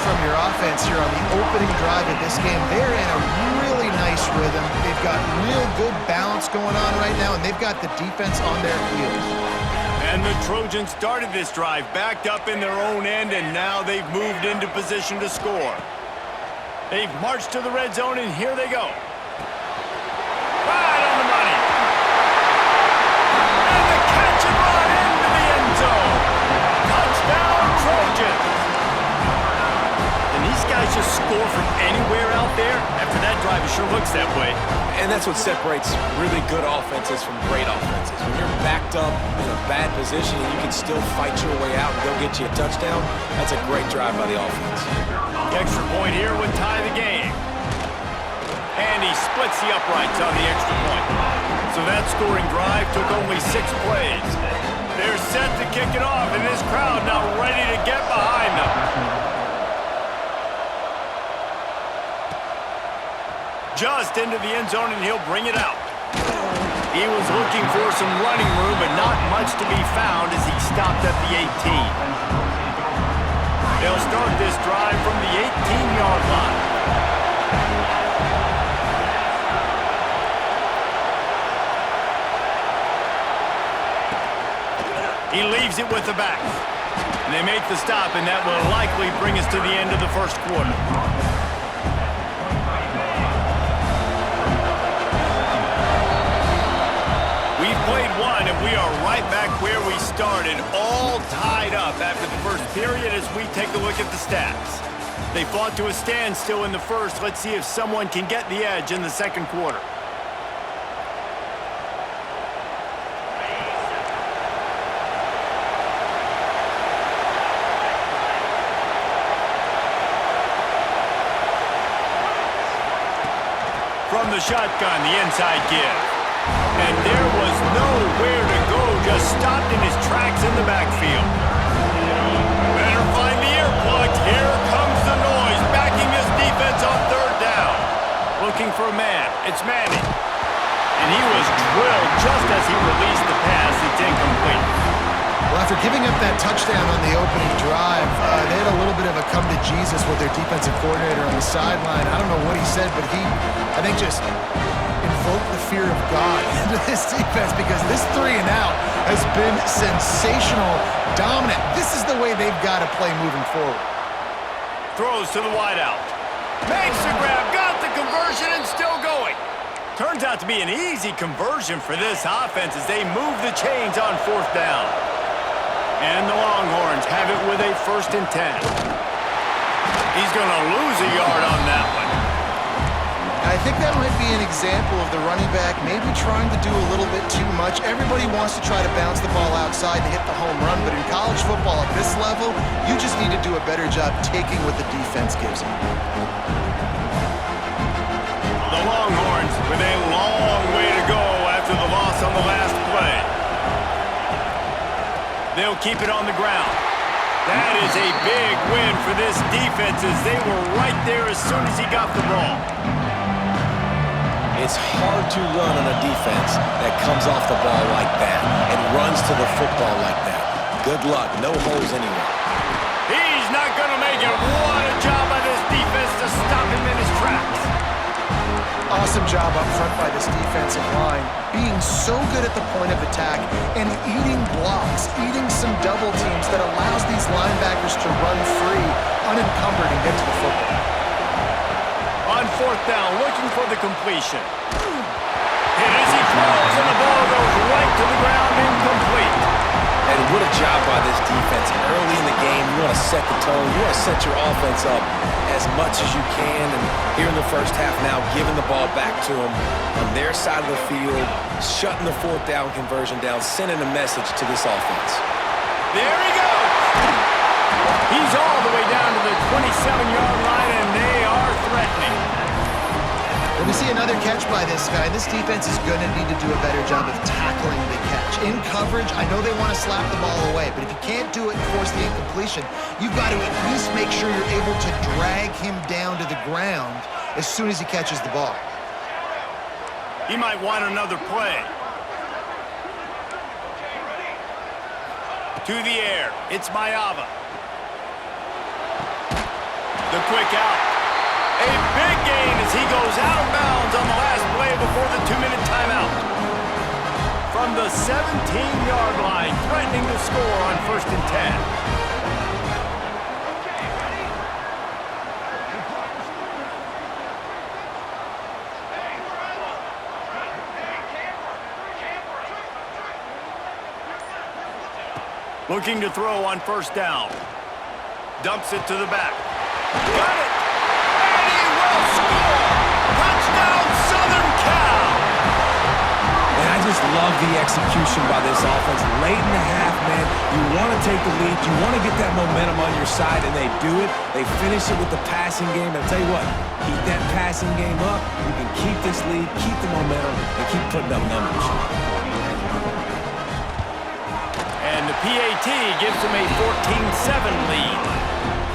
from your offense here on the opening drive of this game. They're in a really nice rhythm. They've got real good balance going on right now, and they've got the defense on their heels. And the Trojans started this drive backed up in their own end, and now they've moved into position to score. They've marched to the red zone, and here they go. Right on the money. And the catch and run into the end zone. Touchdown, Trojans. And these guys just score from anywhere out there. After that drive, it sure looks that way. And that's what separates really good offenses from great offenses. When you're backed up in a bad position and you can still fight your way out and go get you a touchdown, that's a great drive by the offense. The extra point here would tie the game. And he splits the uprights on the extra point. So that scoring drive took only 6 plays. They're set to kick it off, and this crowd now ready to get behind them. Just into the end zone, and he'll bring it out. He was looking for some running room, but not much to be found as he stopped at the 18. They'll start this drive from the 18-yard line. He leaves it with the back. And they make the stop, and that will likely bring us to the end of the first quarter. We've played one, and we are right back where we started, all tied up after the first period as we take a look at the stats. They fought to a standstill in the first. Let's see if someone can get the edge in the second quarter. From the shotgun, the inside give. And there was nowhere to go, just stopped in his tracks in the backfield. Better find the earplugs. Here comes the noise, backing this defense on third down. Looking for a man. It's Manning. And he was drilled just as he released the pass. It's incomplete. Well, after giving up that touchdown on the opening drive, they had a little bit of a come to Jesus with their defensive coordinator on the sideline. I don't know what he said, but he, I think, just invoked the fear of God into this defense because this 3 and out has been sensational, dominant. This is the way they've got to play moving forward. Throws to the wideout. Makes the grab, got the conversion, and still going. Turns out to be an easy conversion for this offense as they move the chains on fourth down. And the Longhorns have it with a 1st and 10. He's going to lose a yard on that one. I think that might be an example of the running back maybe trying to do a little bit too much. Everybody wants to try to bounce the ball outside to hit the home run, but in college football at this level, you just need to do a better job taking what the defense gives you. The Longhorns with a long way to go after the loss on the last play. They'll keep it on the ground. That is a big win for this defense as they were right there as soon as he got the ball. It's hard to run on a defense that comes off the ball like that and runs to the football like that. Good luck. No holes anywhere. He's not going to make it. What a job by this defense to stop him in his tracks. Awesome job up front by this defensive line, being so good at the point of attack and eating blocks, eating some double teams that allows these linebackers to run free, unencumbered, and get to the football. On fourth down, looking for the completion. Hit as he throws, and the ball goes right to the ground, incomplete. And what a job by this defense. Early in the game, you want to set the tone. You want to set your offense up as much as you can. And here in the first half now, giving the ball back to them on their side of the field, shutting the fourth down conversion down, sending a message to this offense. There he goes. He's all the way down to the 27-yard line, and they are threatening. When we see another catch by this guy, this defense is going to need to do a better job of tackling the catch. In coverage, I know they want to slap the ball away, but if you can't do it and force the incompletion, you've got to at least make sure you're able to drag him down to the ground as soon as he catches the ball. He might want another play. To the air, it's Mayava. The quick out. A big gain as he goes out of bounds on the last play before the 2-minute timeout. From the 17-yard line, threatening to score on 1st and 10. Looking to throw on 1st down. Dumps it to the back. Got it! And he will score! Touchdown, Southern Cal! And I just love the execution by this offense. Late in the half, man, you want to take the lead. You want to get that momentum on your side, and they do it. They finish it with the passing game. And I'll tell you what, keep that passing game up. You can keep this lead, keep the momentum, and keep putting up numbers. And the PAT gives them a 14-7 lead.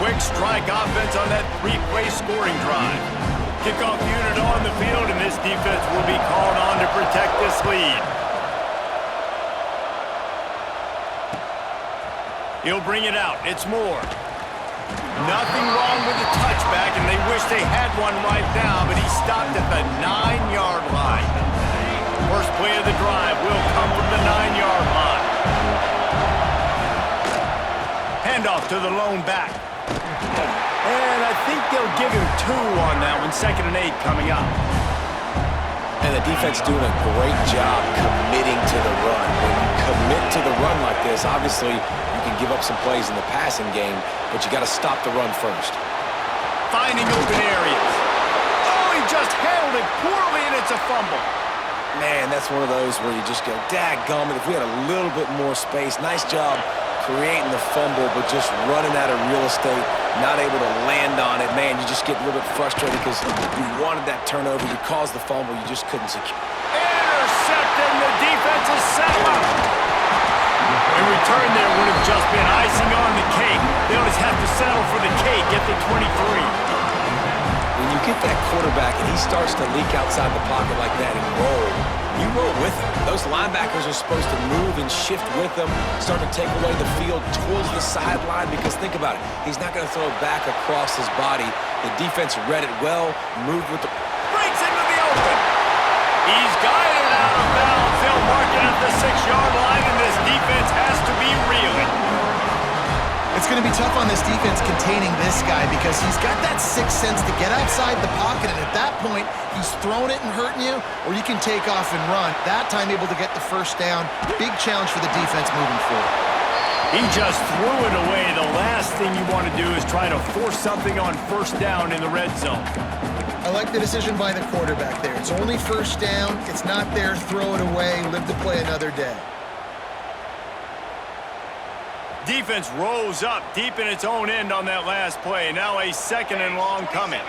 Quick strike offense on that 3-play scoring drive. Kickoff unit on the field, and this defense will be called on to protect this lead. He'll bring it out. It's Moore. Nothing wrong with the touchback, and they wish they had one right now, but he stopped at the 9-yard line. First play of the drive will come from the 9-yard line. Handoff to the lone back. And I think they'll give him 2 on that one. 2nd and 8 coming up. And the defense doing a great job committing to the run. When you commit to the run like this, obviously you can give up some plays in the passing game, but you got to stop the run first. Finding open areas. Oh, he just handled it poorly, and it's a fumble. Man, that's one of those where you just go, dadgummit, if we had a little bit more space. Nice job creating the fumble, but just running out of real estate, not able to land on it. Man, you just get a little bit frustrated because you wanted that turnover. You caused the fumble. You just couldn't secure. Intercepting, the defense is settled. A return there would have just been icing on the cake. They'll just have to settle for the cake at the 23. When you get that quarterback and he starts to leak outside the pocket like that and roll, you roll with him. Those linebackers are supposed to move and shift with them, start to take away the field towards the sideline, because think about it, he's not going to throw it back across his body. The defense read it well, moved with the... Breaks into the open. He's guided out of bounds. They'll mark it at the 6-yard line, and this defense has to be reeling. It's going to be tough on this defense containing this guy because he's got that sixth sense to get outside the pocket, and at that point, he's throwing it and hurting you, or you can take off and run. That time able to get the 1st down. Big challenge for the defense moving forward. He just threw it away. The last thing you want to do is try to force something on 1st down in the red zone. I like the decision by the quarterback there. It's only 1st down. It's not there. Throw it away. Live to play another day. Defense rose up deep in its own end on that last play. Now a 2nd and long coming.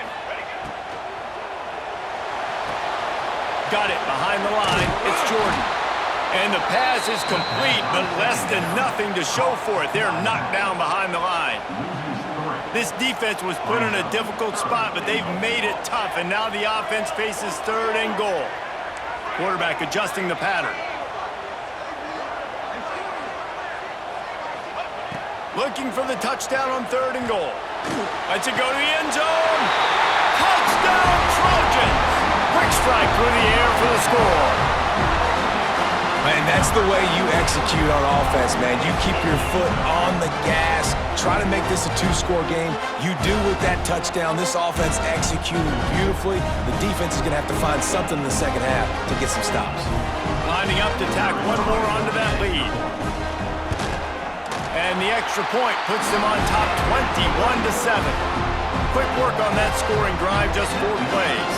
Got it behind the line. It's Jordan. And the pass is complete, but less than nothing to show for it. They're knocked down behind the line. This defense was put in a difficult spot, but they've made it tough, and now the offense faces 3rd and goal. Quarterback adjusting the pattern. Looking for the touchdown on 3rd and goal. Lets it go to the end zone. Touchdown, Trojans! Quick strike through the air for the score. Man, that's the way you execute on offense, man. You keep your foot on the gas. Try to make this a 2-score game. You do with that touchdown. This offense executed beautifully. The defense is going to have to find something in the 2nd half to get some stops. Lining up to tack one more onto that lead. And the extra point puts them on top 21-7. Quick work on that scoring drive, just 4 plays.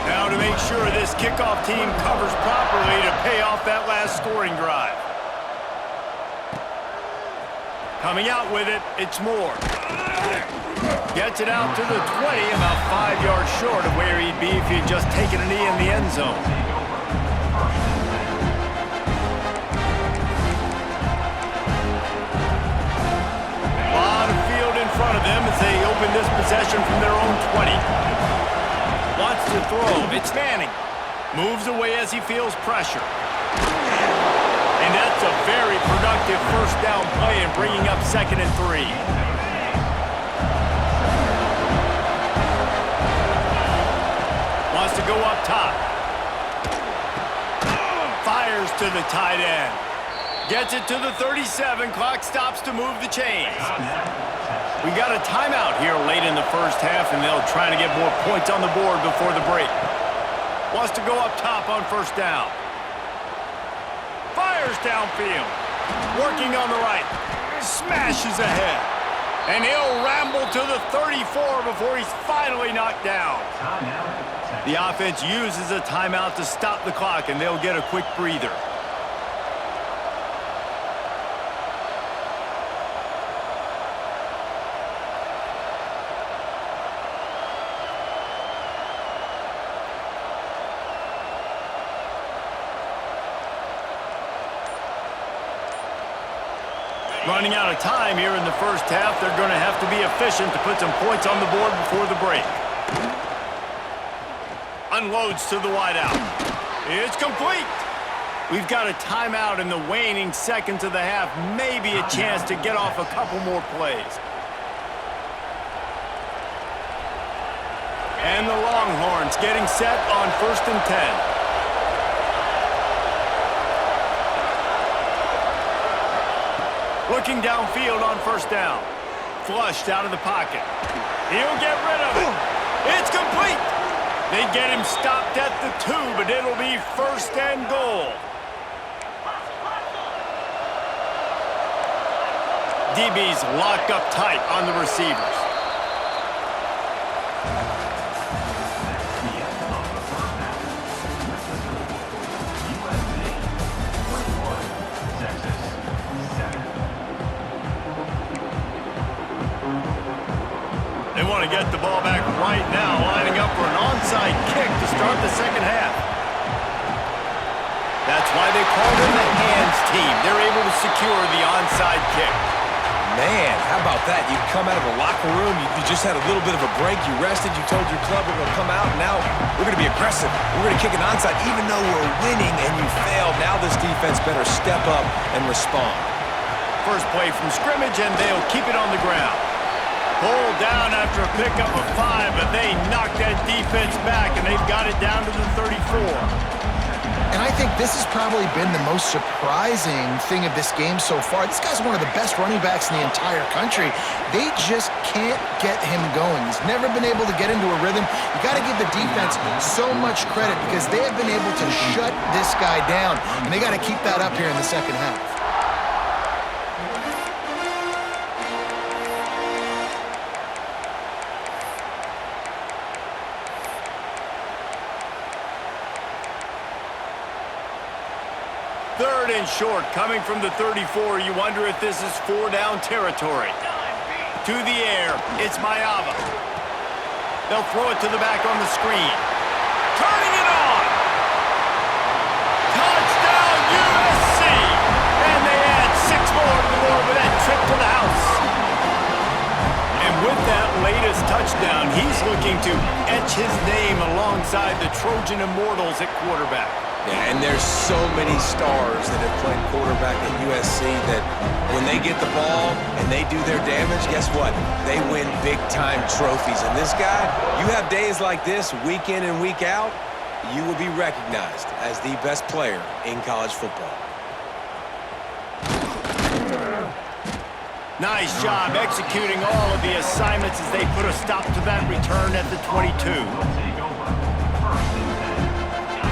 Now to make sure this kickoff team covers properly to pay off that last scoring drive. Coming out with it, it's Moore. Gets it out to the 20, about 5 yards short of where he'd be if he'd just taken a knee in the end zone. Front of them as they open this possession from their own 20. Wants to throw. It's Manning. Moves away as he feels pressure. And that's a very productive 1st down play and bringing up 2nd and 3. to the tight end. Gets it to the 37. Clock stops to move the chains. We got a timeout here late in the first half, and they'll try to get more points on the board before the break. Wants to go up top on first down. Fires downfield. Working on the right. Smashes ahead. And he'll ramble to the 34 before he's finally knocked down. The offense uses a timeout to stop the clock, and they'll get a quick breather. Running out of time here in the first half. They're going to have to be efficient to put some points on the board before the break. Unloads to the wideout. It's complete. We've got a timeout in the waning seconds of the half. Maybe a chance to get off a couple more plays. And the Longhorns getting set on 1st and 10. Looking downfield on first down. Flushed out of the pocket. He'll get rid of it. It's complete. They get him stopped at the 2, but it'll be 1st and goal. DB's locked up tight on the receivers. They want to get the ball back right now, lining up for an onside kick to start the second half. That's why they call them the hands team. They're able to secure the onside kick. Man, how about that? You come out of the locker room, you just had a little bit of a break, you rested, you told your club we're going to come out, and now we're going to be aggressive. We're going to kick an onside, even though we're winning and you failed. Now this defense better step up and respond. First play from scrimmage, and they'll keep it on the ground. Pulled down after a pickup of 5, but they knocked that defense back, and they've got it down to the 34. And I think this has probably been the most surprising thing of this game so far. This guy's one of the best running backs in the entire country. They just can't get him going. He's never been able to get into a rhythm. You got to give the defense so much credit because they have been able to shut this guy down, and they got to keep that up here in the second half. Third and short, coming from the 34. You wonder if this is 4-down territory. To the air, it's Mayava. They'll throw it to the back on the screen. Turning it on! Touchdown, USC! And they add 6 more to the board with that trip to the house. And with that latest touchdown, he's looking to etch his name alongside the Trojan Immortals at quarterback. Yeah, and there's so many stars that have played quarterback at USC that when they get the ball and they do their damage, guess what? They win big-time trophies. And this guy, you have days like this, week in and week out, you will be recognized as the best player in college football. Nice job executing all of the assignments as they put a stop to that return at the 22.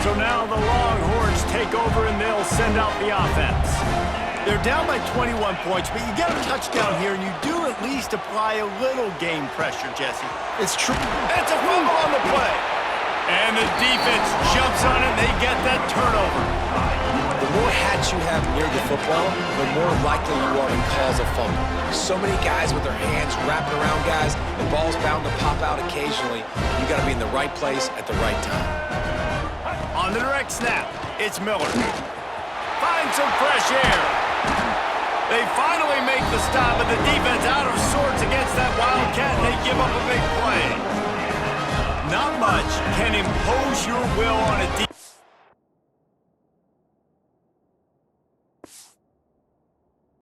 So now the Longhorns take over and they'll send out the offense. They're down by 21 points, but you get a touchdown here and you do at least apply a little game pressure, Jesse. It's true. It's a fumble on the play. And the defense jumps on it and they get that turnover. The more hats you have near the football, the more likely you are to cause a fumble. So many guys with their hands wrapping around guys, the ball's bound to pop out occasionally. You got to be in the right place at the right time. On the direct snap, it's Miller. Finds some fresh air. They finally make the stop, but the defense out of sorts against that Wildcat, and they give up a big play. Not much can impose your will on a defense.